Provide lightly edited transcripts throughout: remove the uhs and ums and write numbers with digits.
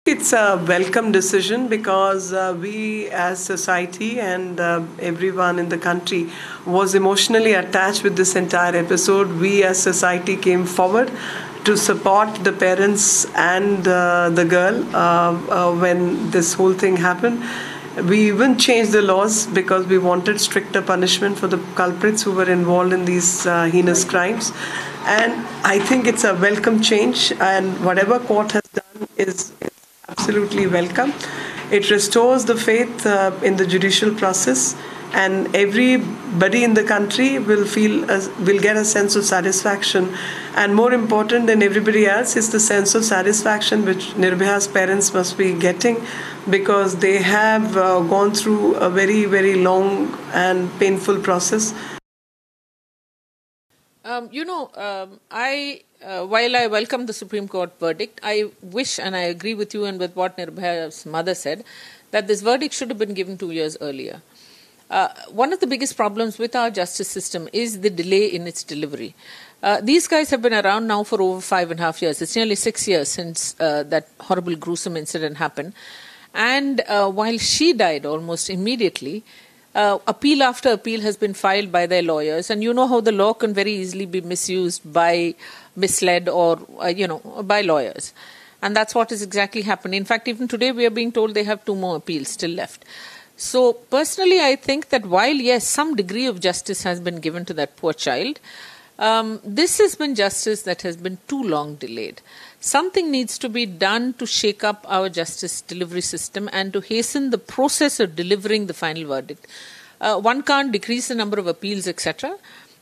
It's a welcome decision because we as society and everyone in the country was emotionally attached with this entire episode. We as society came forward to support the parents and the girl when this whole thing happened. We even changed the laws because we wanted stricter punishment for the culprits who were involved in these heinous crimes. And I think it's a welcome change, and whatever court has done is absolutely welcome. It restores the faith in the judicial process, and everybody in the country will get a sense of satisfaction. And more important than everybody else is the sense of satisfaction which Nirbhaya's parents must be getting, because they have gone through a very, very long and painful process. While I welcome the Supreme Court verdict, I wish, and I agree with you and with what Nirbhaya's mother said, that this verdict should have been given 2 years earlier. One of the biggest problems with our justice system is the delay in its delivery. These guys have been around now for over 5.5 years. It's nearly 6 years since that horrible, gruesome incident happened. And while she died almost immediately, appeal after appeal has been filed by their lawyers, and you know how the law can very easily be misused by, misled, or by lawyers. And that's what is exactly happening. In fact, even today we are being told they have 2 more appeals still left. So personally, I think that while, yes, some degree of justice has been given to that poor child, this has been justice that has been too long delayed. Something needs to be done to shake up our justice delivery system and to hasten the process of delivering the final verdict. One can't decrease the number of appeals, etc.,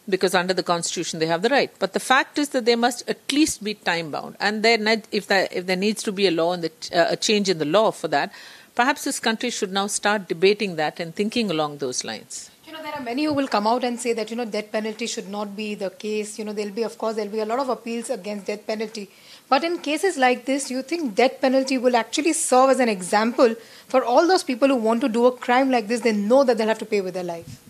because under the Constitution they have the right. But the fact is that they must at least be time-bound. And if there needs to be a law and a change in the law for that, perhaps this country should now start debating that and thinking along those lines. There are many who will come out and say that, death penalty should not be the case. There'll be a lot of appeals against death penalty. But in cases like this, do you think death penalty will actually serve as an example for all those people who want to do a crime like this? They know that they'll have to pay with their life.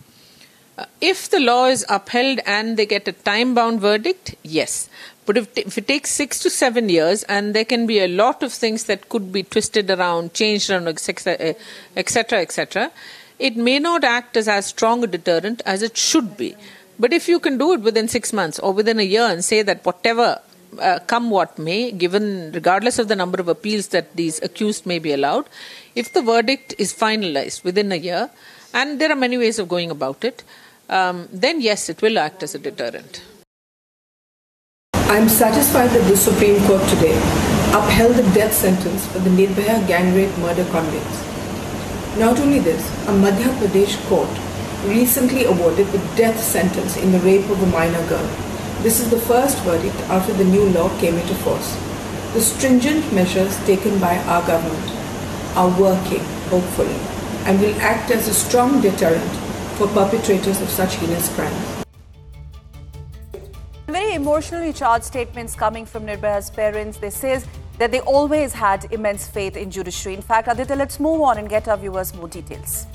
If the law is upheld and they get a time-bound verdict, yes. But if it takes 6 to 7 years, and there can be a lot of things that could be twisted around, changed around, etc., etc., it may not act as strong a deterrent as it should be. But if you can do it within 6 months or within a year and say that whatever, come what may, given regardless of the number of appeals that these accused may be allowed, if the verdict is finalized within a year, and there are many ways of going about it, then yes, it will act as a deterrent. I am satisfied that the Supreme Court today upheld the death sentence for the NIRBHAYA gang rape murder convicts. Not only this, a Madhya Pradesh court recently awarded the death sentence in the rape of a minor girl. This is the first verdict after the new law came into force. The stringent measures taken by our government are working, hopefully, and will act as a strong deterrent for perpetrators of such heinous crimes. Very emotionally charged statements coming from Nirbhaya's parents. They say that they always had immense faith in judiciary. In fact, Aditya, let's move on and get our viewers more details.